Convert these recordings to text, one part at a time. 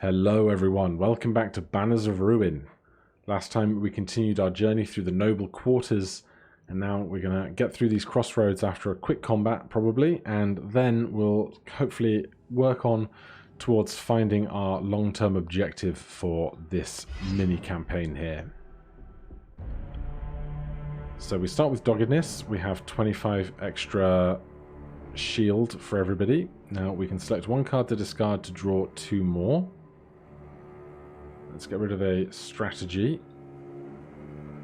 Hello everyone, welcome back to Banners of Ruin. Last time we continued our journey through the noble quarters, and now we're going to get through these crossroads after a quick combat probably, and then we'll hopefully work on towards finding our long-term objective for this mini campaign here. So we start with doggedness. We have 25 extra shield for everybody. Now we can select one card to discard to draw 2 more. Let's get rid of a strategy,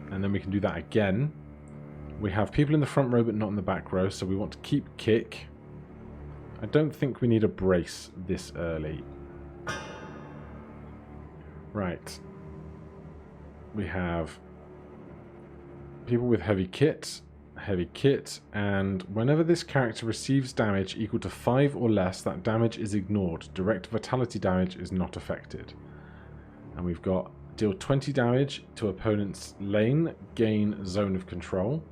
and then we can do that again. We have people in the front row but not in the back row, so we want to keep kick. I don't think we need a brace this early. Right. We have people with heavy kit, and whenever this character receives damage equal to 5 or less, that damage is ignored. Direct vitality damage is not affected. And we've got deal 20 damage to opponent's lane, gain zone of control.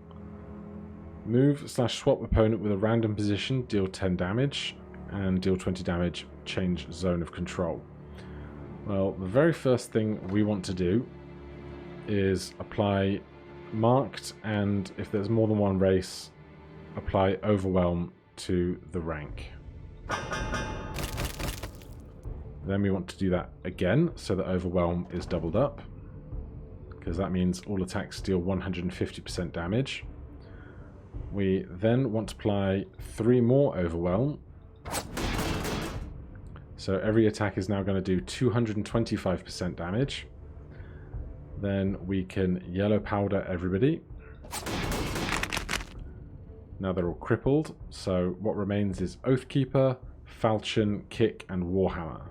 Move/swap opponent with a random position, deal 10 damage, and deal 20 damage, change zone of control. Well, the very first thing we want to do is apply marked, and if there's more than one race, apply overwhelm to the rank. Then we want to do that again, so that overwhelm is doubled up, because that means all attacks deal 150% damage. We then want to apply 3 more overwhelm, so every attack is now going to do 225% damage. Then we can yellow powder everybody. Now they're all crippled, so what remains is Oathkeeper, Falchion, Kick, and Warhammer.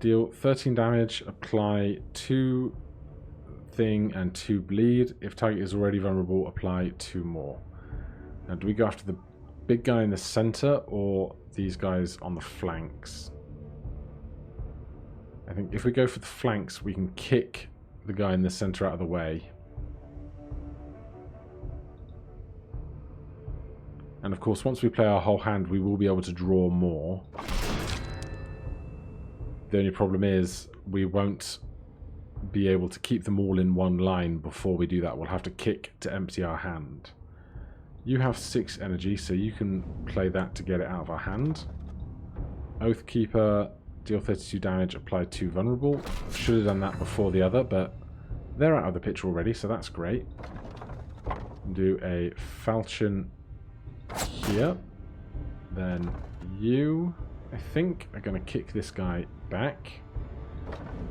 Deal 13 damage, apply 2 thing and 2 bleed. If target is already vulnerable, apply 2 more. Now, do we go after the big guy in the center or these guys on the flanks? I think if we go for the flanks, we can kick the guy in the center out of the way. And of course, once we play our whole hand, we will be able to draw more. The only problem is we won't be able to keep them all in one line before we do that. We'll have to kick to empty our hand. You have 6 energy, so you can play that to get it out of our hand. Oathkeeper, deal 32 damage, apply 2 vulnerable. Should have done that before the other, but they're out of the picture already, so that's great. Do a falchion here. Then you, I think, are going to kick this guy back.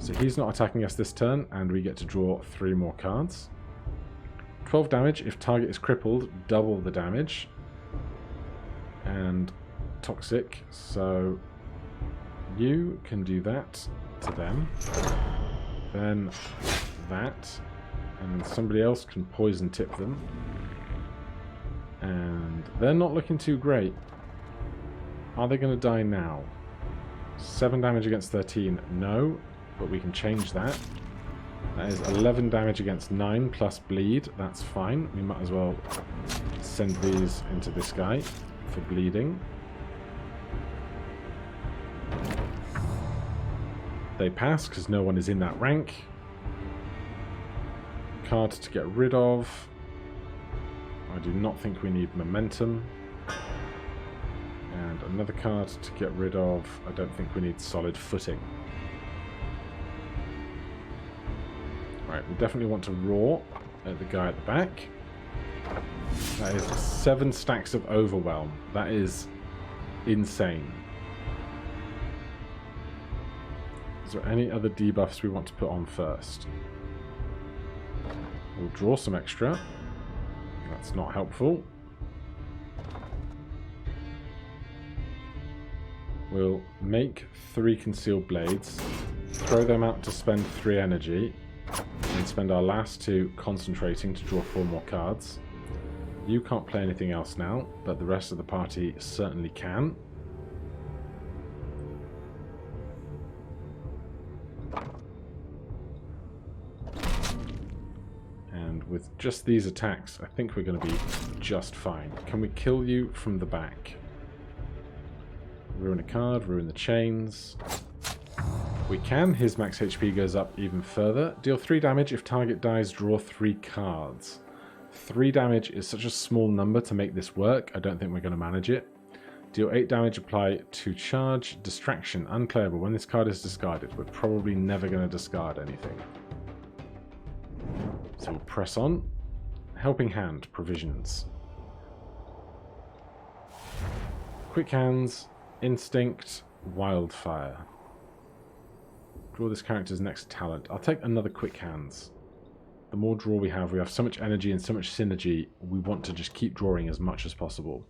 So he's not attacking us this turn, and we get to draw 3 more cards. 12 damage. If target is crippled, double the damage. And toxic, so you can do that to them. Then that. And somebody else can poison tip them. And they're not looking too great. Are they going to die now? 7 damage against 13. No, but we can change that. That is 11 damage against 9 plus bleed. That's fine. We might as well send these into this guy for bleeding. They pass because no one is in that rank. Card to get rid of. I do not think we need momentum. And another card to get rid of. I don't think we need solid footing. Right, we definitely want to roar at the guy at the back. That is 7 stacks of overwhelm. That is insane. Is there any other debuffs we want to put on first? We'll draw some extra. That's not helpful. We'll make 3 concealed blades, throw them out to spend 3 energy, and spend our last 2 concentrating to draw 4 more cards. You can't play anything else now, but the rest of the party certainly can. And with just these attacks, I think we're going to be just fine. Can we kill you from the back? ruin a card, ruin the chains. We can. His max HP goes up even further. Deal 3 damage. If target dies, draw 3 cards. 3 damage is such a small number to make this work. I don't think we're going to manage it. Deal 8 damage, apply 2 charge. Distraction, unclearable. When this card is discarded, we're probably never going to discard anything. So we'll press on. Helping Hand, provisions. Quick Hands, Instinct, Wildfire. Draw this character's next talent. I'll take another Quick Hands. The more draw we have so much energy and so much synergy, we want to just keep drawing as much as possible.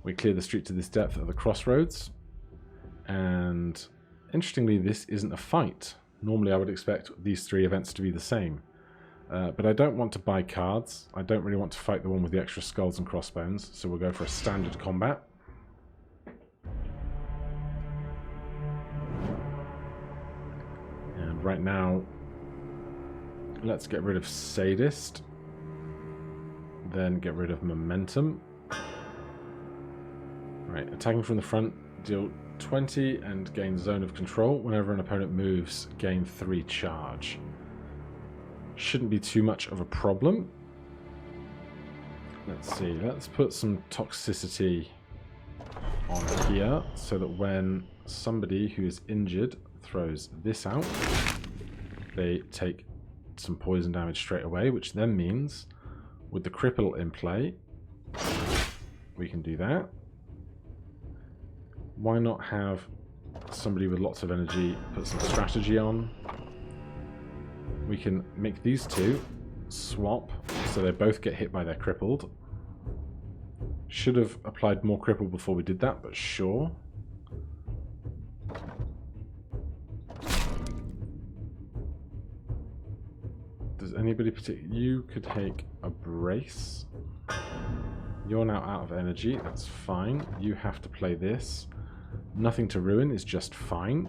We clear the street to this depth at the crossroads. And interestingly, this isn't a fight. Normally I would expect these 3 events to be the same. But I don't want to buy cards. I don't really want to fight the one with the extra skulls and crossbones. So we'll go for a standard combat. And right now, let's get rid of Sadist. Then get rid of Momentum. Right, attacking from the front, deal 20 and gain Zone of Control. Whenever an opponent moves, gain 3 charge. Shouldn't be too much of a problem. Let's see, let's put some toxicity on here so that when somebody who is injured throws this out, they take some poison damage straight away, which then means with the cripple in play, we can do that. Why not have somebody with lots of energy put some strategy on? We can make these 2 swap so they both get hit by their crippled. Should have applied more cripple before we did that, but sure. Does anybody particularly... You could take a brace. You're now out of energy, that's fine. You have to play this. Nothing to ruin is just fine.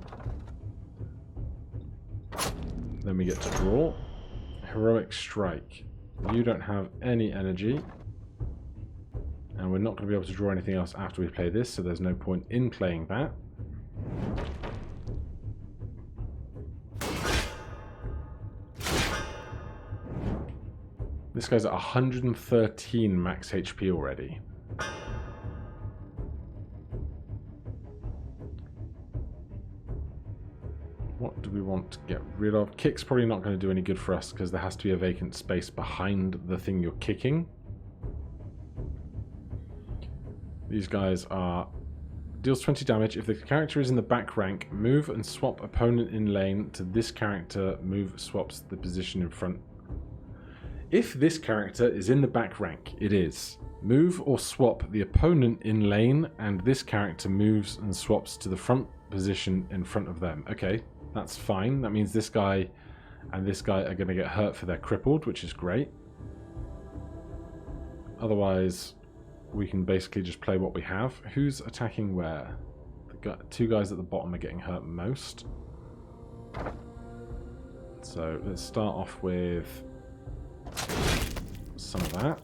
Then we get to draw. Heroic Strike. You don't have any energy. And we're not going to be able to draw anything else after we play this, so there's no point in playing that. This guy's at 113 max HP already. What do we want to get rid of? Kick's probably not going to do any good for us because there has to be a vacant space behind the thing you're kicking. These guys are... Deals 20 damage. If the character is in the back rank, move and swap opponent in lane to this character. Move swaps the position in front. If this character is in the back rank, it is. Move or swap the opponent in lane and this character moves and swaps to the front position in front of them. Okay. That's fine. That means this guy and this guy are going to get hurt for their crippled, which is great. Otherwise, we can basically just play what we have. Who's attacking where? The 2 guys at the bottom are getting hurt most. So let's start off with some of that.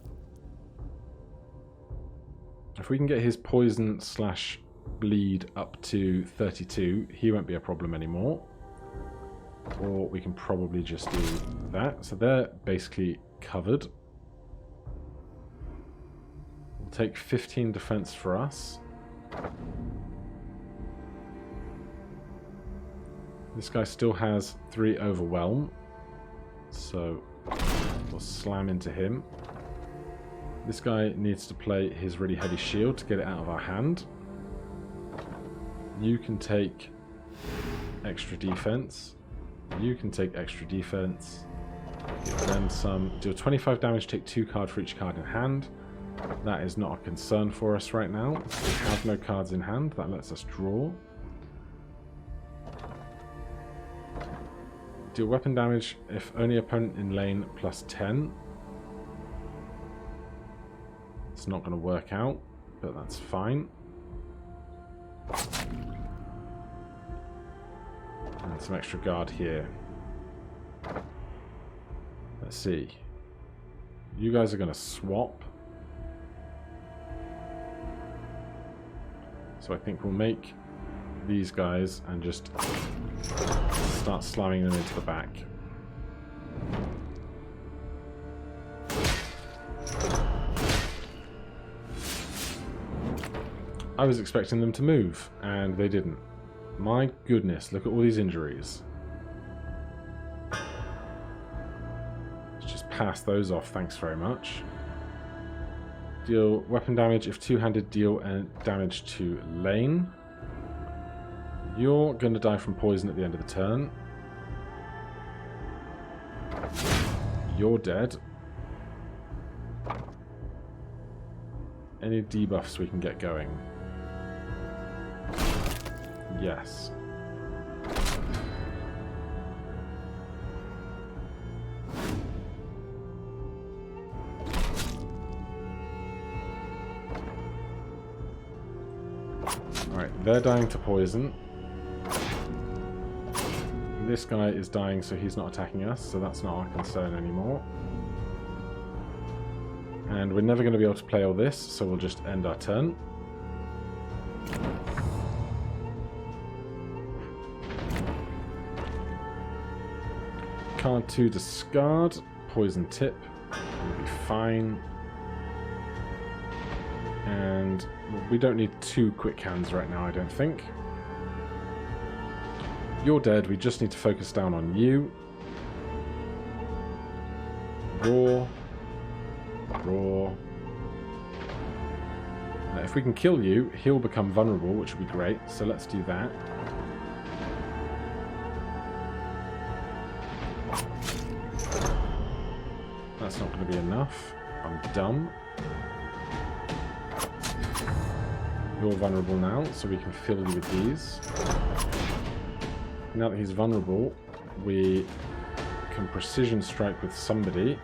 If we can get his poison / bleed up to 32, he won't be a problem anymore. Or we can probably just do that. So they're basically covered. We'll take 15 defense for us. This guy still has 3 overwhelm. So we'll slam into him. This guy needs to play his really heavy shield to get it out of our hand. You can take extra defense. You can take extra defense. Give them some. Deal 25 damage, take 2 cards for each card in hand. That is not a concern for us right now. We have no cards in hand. That lets us draw. Deal weapon damage if only opponent in lane plus 10. It's not going to work out, but that's fine. And some extra guard here. Let's see. You guys are going to swap. So I think we'll make these guys and just start slamming them into the back. I was expecting them to move, and they didn't. My goodness, look at all these injuries. Let's just pass those off, thanks very much. Deal weapon damage if two-handed, deal damage to Lane. You're going to die from poison at the end of the turn. You're dead. Any debuffs we can get going? Yes. Alright, they're dying to poison. This guy is dying, so he's not attacking us, so that's not our concern anymore. And we're never going to be able to play all this, so we'll just end our turn. Card 2 discard, poison tip, we'll be fine. And we don't need 2 quick hands right now, I don't think. You're dead, we just need to focus down on you. Raw. Raw. If we can kill you, he'll become vulnerable, which would be great, so let's do that. That's not going to be enough. I'm dumb. You're vulnerable now, so we can fill you with these. Now that he's vulnerable, we can precision strike with somebody.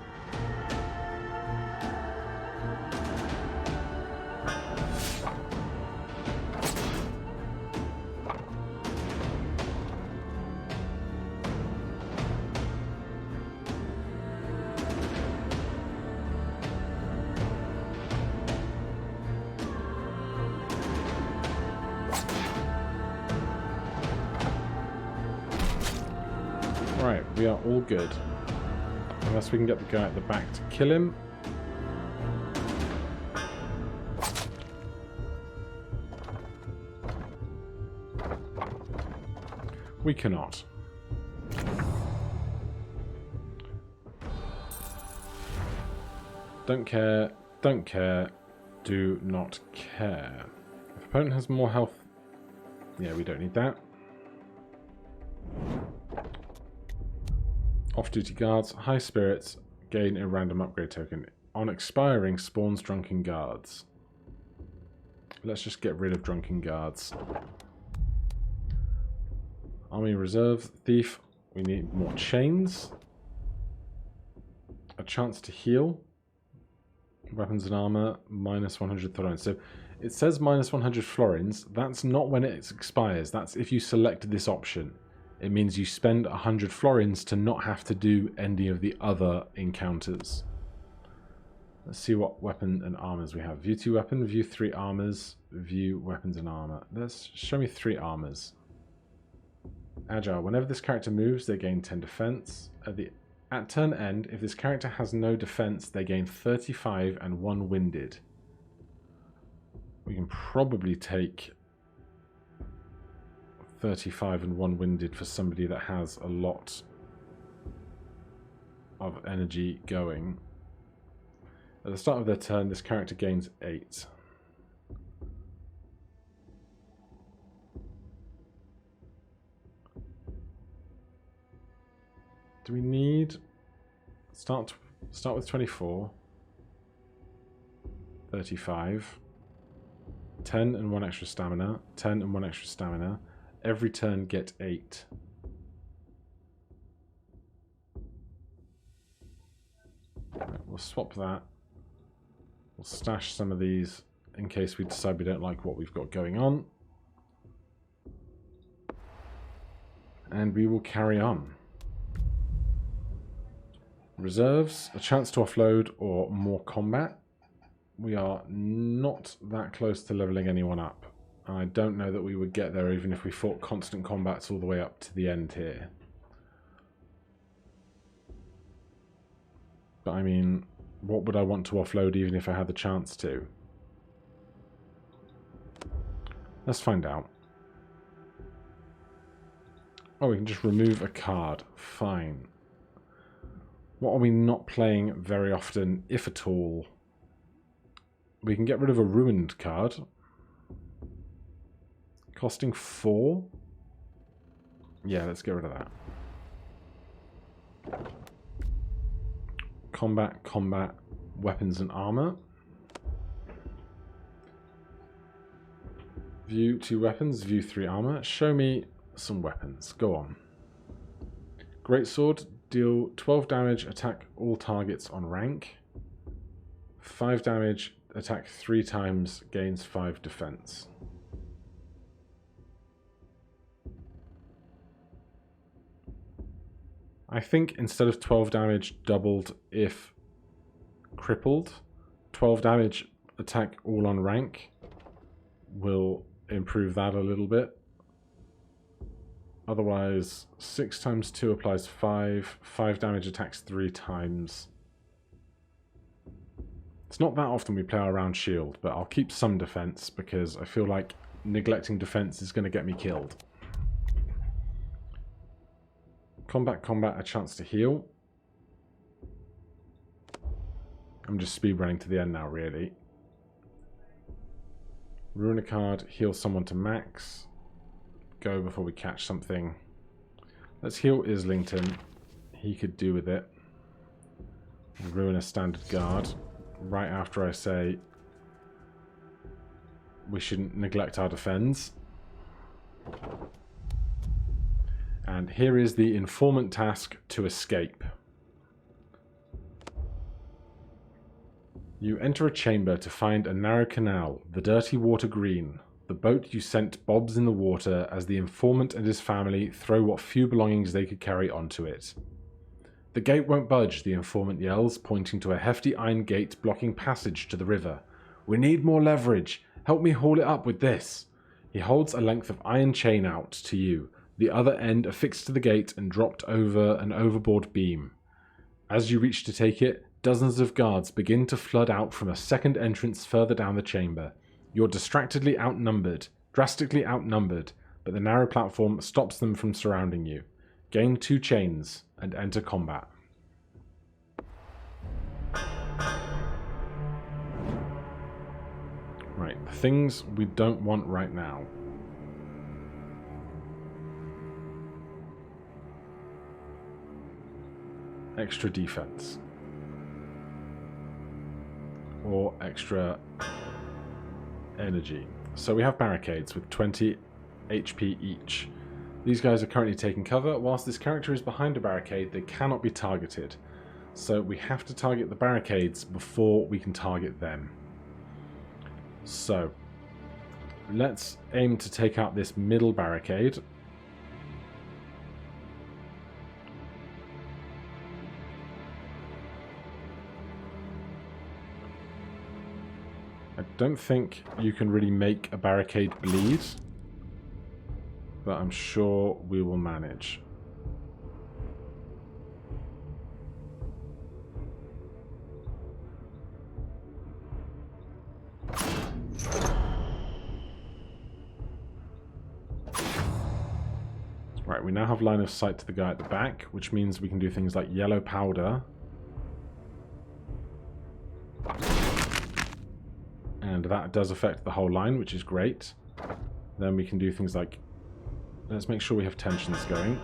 Right, we are all good. Unless we can get the guy at the back to kill him. We cannot. Don't care, don't care, do not care. If opponent has more health... Yeah, we don't need that. Off-duty guards, high spirits, gain a random upgrade token. On expiring, spawns drunken guards. Let's just get rid of drunken guards. Army reserve, thief. We need more chains. A chance to heal. Weapons and armor, minus 100 florins. So it says minus 100 florins. That's not when it expires. That's if you select this option. It means you spend 100 florins to not have to do any of the other encounters. Let's see what weapon and armors we have. View 2 weapon, view 3 armors, view weapons and armor. Let's show me 3 armors. Agile. Whenever this character moves, they gain 10 defense. At turn end, if this character has no defense, they gain 35 and 1 winded. We can probably take 35 and 1 winded for somebody that has a lot of energy going. At the start of their turn, this character gains 8. Do we need... Start with 24. 35. 10 and 1 extra stamina. 10 and 1 extra stamina. Every turn get 8. Right, we'll swap that. We'll stash some of these in case we decide we don't like what we've got going on. And we will carry on. Reserves, a chance to offload or more combat. We are not that close to leveling anyone up. I don't know that we would get there even if we fought constant combats all the way up to the end here. But I mean, what would I want to offload even if I had the chance to? Let's find out. Oh, we can just remove a card. Fine. What are we not playing very often, if at all? We can get rid of a ruined card. Costing 4? Yeah, let's get rid of that. Combat, combat, weapons and armor. View 2 weapons, view 3 armor. Show me some weapons. Go on. Greatsword, deal 12 damage, attack all targets on rank. 5 damage, attack 3 times, gains 5 defense. I think instead of 12 damage doubled if crippled, 12 damage attack all on rank will improve that a little bit. Otherwise, 6 times 2 applies 5. 5 damage attacks 3 times. It's not that often we play our round shield, but I'll keep some defense because I feel like neglecting defense is going to get me killed. Combat, combat, a chance to heal. I'm just speedrunning to the end now, really. Ruin a card, heal someone to max. Go before we catch something. Let's heal Islington. He could do with it. Ruin a standard guard. Right after I say we shouldn't neglect our defense. And here is the informant task to escape. You enter a chamber to find a narrow canal, the dirty water green. The boat you sent bobs in the water as the informant and his family throw what few belongings they could carry onto it. The gate won't budge, the informant yells, pointing to a hefty iron gate blocking passage to the river. We need more leverage. Help me haul it up with this. He holds a length of iron chain out to you, the other end affixed to the gate and dropped over an overboard beam. As you reach to take it, dozens of guards begin to flood out from a second entrance further down the chamber. You're drastically outnumbered, but the narrow platform stops them from surrounding you. Gain 2 chains and enter combat. Right, the things we don't want right now. Extra defense. Or extra energy. So we have barricades with 20 HP each. These guys are currently taking cover. Whilst this character is behind a barricade, they cannot be targeted. So we have to target the barricades before we can target them. So let's aim to take out this middle barricade. I don't think you can really make a barricade bleed, but I'm sure we will manage. Right, we now have line of sight to the guy at the back, which means we can do things like yellow powder. And that does affect the whole line, which is great. Then we can do things like... Let's make sure we have tensions going.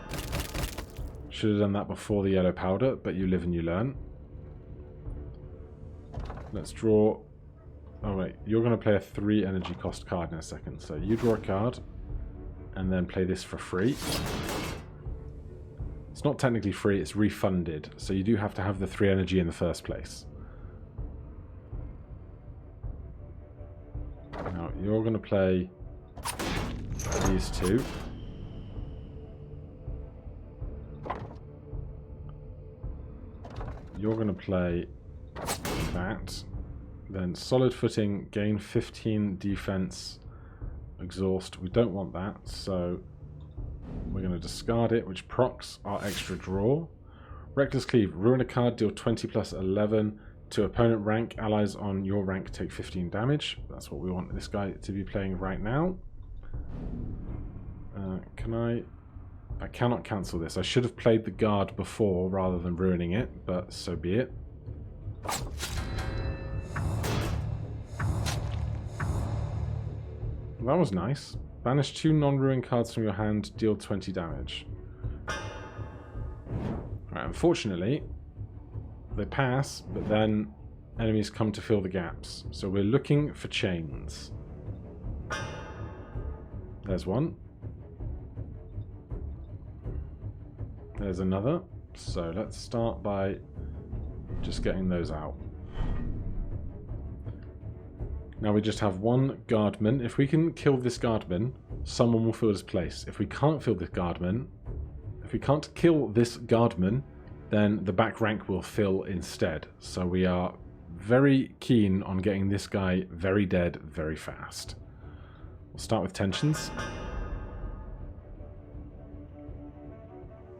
Should have done that before the yellow powder, but you live and you learn. Let's draw... Oh wait, you're going to play a 3 energy cost card in a second. So you draw a card, and then play this for free. It's not technically free, it's refunded. So you do have to have the 3 energy in the first place. Now, you're going to play these 2. You're going to play that. Then solid footing, gain 15 defense, exhaust. We don't want that, so we're going to discard it, which procs our extra draw. Reckless Cleave. Ruin a card, deal 20 plus 11 to opponent rank. Allies on your rank take 15 damage. That's what we want this guy to be playing right now. I cannot cancel this. I should have played the guard before rather than ruining it, but so be it. That was nice. Banish 2 non-ruin cards from your hand, deal 20 damage. Right, unfortunately, they pass, but then enemies come to fill the gaps. So we're looking for chains. There's one. There's another. So let's start by just getting those out. Now we just have one guardman. If we can kill this guardman, someone will fill his place. If we can't kill this guardman, then the back rank will fill instead. So we are very keen on getting this guy very dead very fast. We'll start with tensions.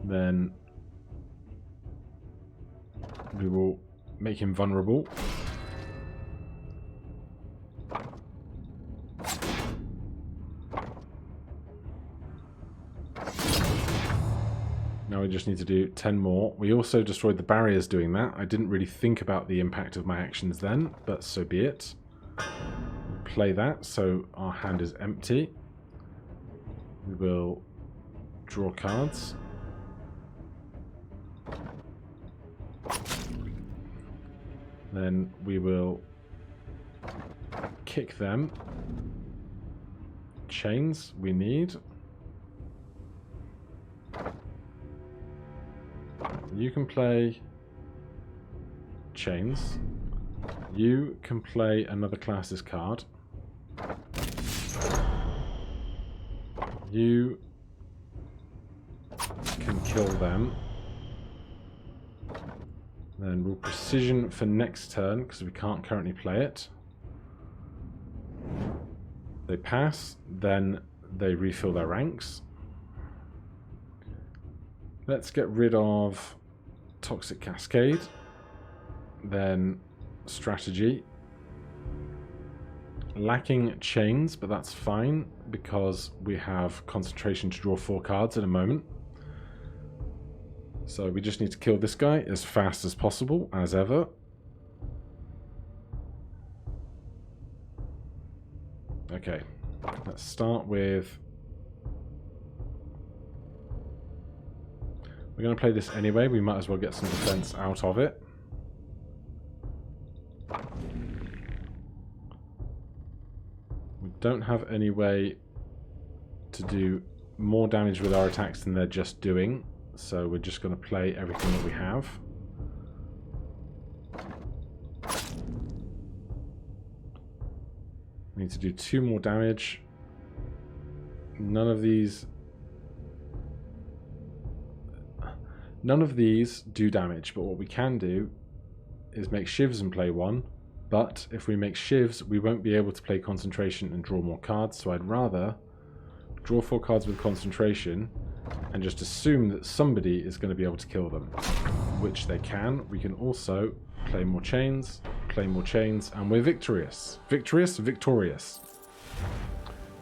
Then we will make him vulnerable. Now we just need to do 10 more. We also destroyed the barriers doing that. I didn't really think about the impact of my actions then, but so be it. Play that, so our hand is empty. We will draw cards. Then we will kick them. Chains we need. You can play chains. You can play another class's card. You can kill them. Then we'll precision for next turn because we can't currently play it. They pass, then they refill their ranks. Let's get rid of Toxic Cascade. Then strategy. Lacking chains, but that's fine because we have concentration to draw 4 cards in a moment. So we just need to kill this guy as fast as possible, as ever. Okay, let's start with... We're going to play this anyway, we might as well get some defense out of it. We don't have any way to do more damage with our attacks than they're just doing. So we're just going to play everything that we have. We need to do 2 more damage. None of these do damage, but what we can do is make shivs and play 1. But if we make shivs, we won't be able to play concentration and draw more cards. So I'd rather draw 4 cards with concentration and just assume that somebody is going to be able to kill them, which they can. We can also play more chains, and we're victorious. Victorious.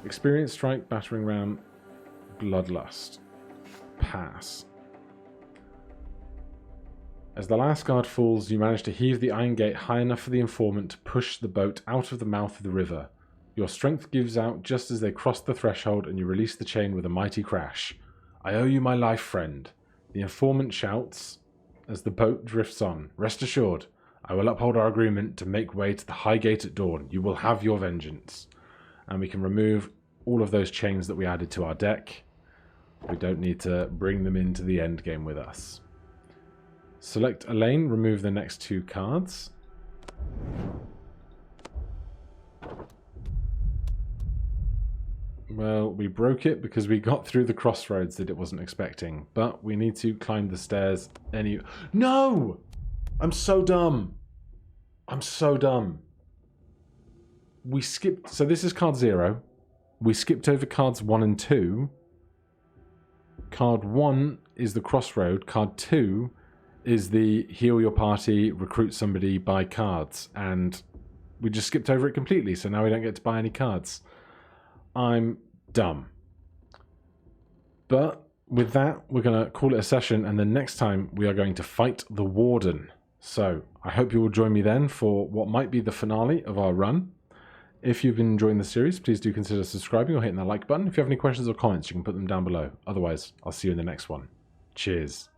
Experience Strike, Battering Ram, Bloodlust. Pass. As the last guard falls, you manage to heave the iron gate high enough for the informant to push the boat out of the mouth of the river. Your strength gives out just as they cross the threshold, and you release the chain with a mighty crash. I owe you my life, friend. The informant shouts as the boat drifts on. Rest assured, I will uphold our agreement to make way to the high gate at dawn. You will have your vengeance. And we can remove all of those chains that we added to our deck. We don't need to bring them into the end game with us. Select a lane, remove the next 2 cards. Well, we broke it because we got through the crossroads that it wasn't expecting. But we need to climb the stairs any... No! I'm so dumb. I'm so dumb. We skipped... So this is card 0. we skipped over cards 1 and 2. Card 1 is the crossroad. Card 2 is the heal your party, recruit somebody, buy cards. And we just skipped over it completely, so now we don't get to buy any cards. I'm dumb. But with that, we're going to call it a session, and then next time we are going to fight the Warden. So I hope you will join me then for what might be the finale of our run. If you've been enjoying the series, please do consider subscribing or hitting the like button. If you have any questions or comments, you can put them down below. Otherwise, I'll see you in the next one. Cheers.